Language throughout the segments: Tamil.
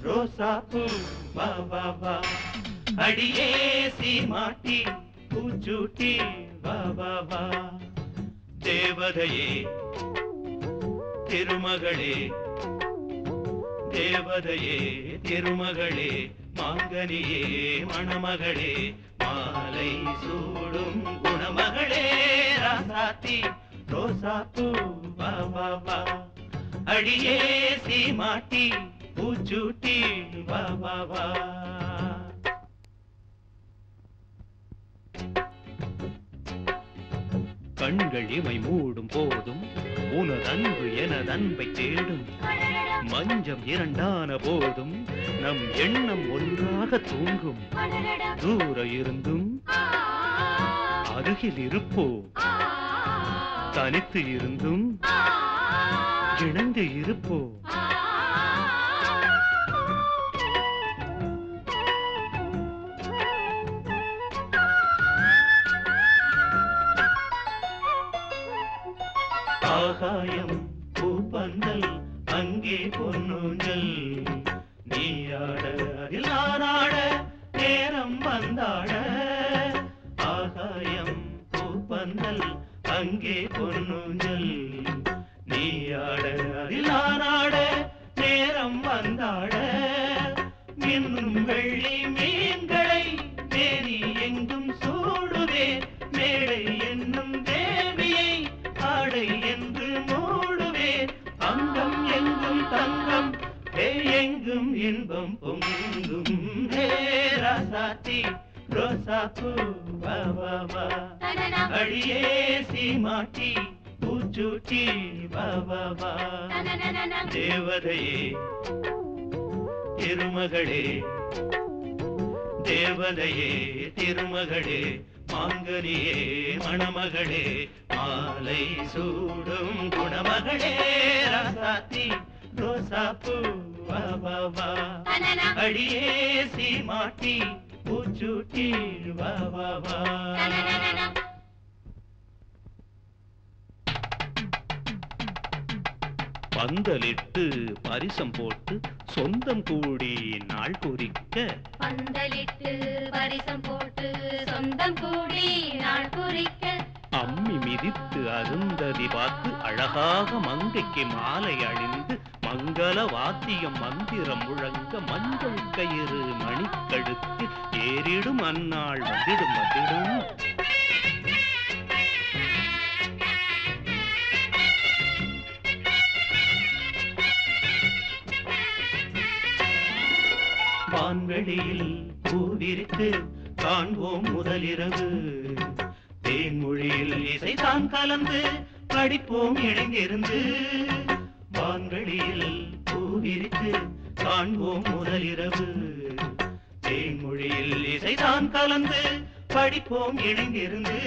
ரோசாப்பூ வா வா வா அடியே சீமாட்டி பூச்சூட்டி வா வா வா தேவதையே திருமகளே தேவதையே திருமகளே மாங்கனியே மணமகளே மாலை சூடும் குணமகளே ராசாத்தி ரோசாப்பூ வா வா வா அடியே சீமாட்டி பூச்சூட்டி வா வா வா கண்கள் இமை மூடும் போதும் உனதன்பு எனதன்பை தேடும் மஞ்சம் இரண்டான போதும் நம் எண்ணம் ஒன்றாக தூங்கும் தூர இருந்தும் அருகில் இருப்போ தனித்து இருந்தும் இணைந்து இருப்போ ஆகாயம் பூப்பந்தல் அங்கே பொன்னூஞ்சல் நீயாட அதில் நானாட நேரம் வந்தாட ஆகாயம் பூப்பந்தல் அங்கே பொன்னூஞ்சல் நீயாட அதில் நானாட நேரம் வந்தாட இன்னும் வெள்ளி மீன்களை தேடி எங்கும் சூடுதே மேடை என்னும் தேவியை ஆடை என்று மூடுவேன் அங்கம் எங்கும் தங்கம் எங்கும் இன்பம் பொங்கும் ஹே ராசாத்தி ரோசாப்பூ வா வா வா அடியே சீமாட்டி பூச்சூட்டி வா வா வா தேவதையே திருமகளே தேவதையே திருமகளே மாங்கனியே மணமகளே மாலை சூடும் குணமகளே ராசாத்தி ரோசாப்பூ வா வா வா அடியே சீமாட்டி பூச்சூட்டி வா வா வா பந்தலிட்டு பரிசம் போட்டு சொந்தம் கூடி நாள் குறிக்க பந்தலிட்டு பரிசம் போட்டு சொந்தம் கூடி நாள் குறிக்க அம்மி மிதித்து அருந்ததி பார்த்து அழகாக மங்கைக்கு மாலை அணிந்து மங்கள வாத்தியம் மந்திரம் முழங்க மஞ்சள் கயிறு மணிக்கழுத்து ஏறிடும் அந்நாள் வந்திடும் வந்திடும் வான்வெளியில் பூவிரித்து காண்போம் முதலிரவு தேன்மொழியில் இசைதான் கலந்து படிப்போம் இணைந்திருந்து வான்வெளியில் பூவிரித்து காண்போம் முதலிரவு தேன்மொழியில் இசைதான் கலந்து படிப்போம் இணைந்திருந்து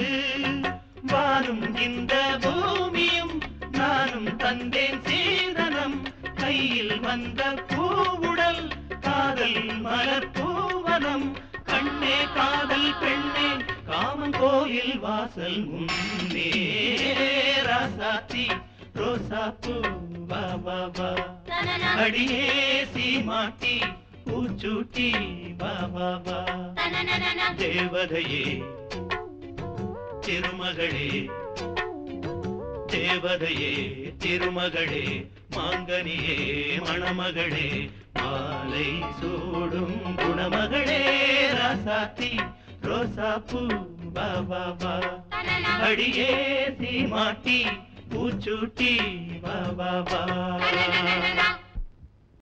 வாரும் இந்த பூமியும் நானும் தந்தேன் சீதனம் கையில் வந்த பூவுடல் காதல் மலர் பூவனம் கண்ணே காதல் பெண்ணே காமன் கோயில் வாசல் முன்னே ராசாத்தி ரோசாப்பூ வா வா வா அடியே சீமாட்டி பூச்சூட்டி வா வா வா தேவதையே திருமகளே தேவதையே திருமகளே மாங்கனியே மணமகளே மாலை சூடும் குணமகளே ராசாத்தி ரோசாப்பூ வா வா வா அடியே சீமாட்டி பூச்சூட்டி வா வா வா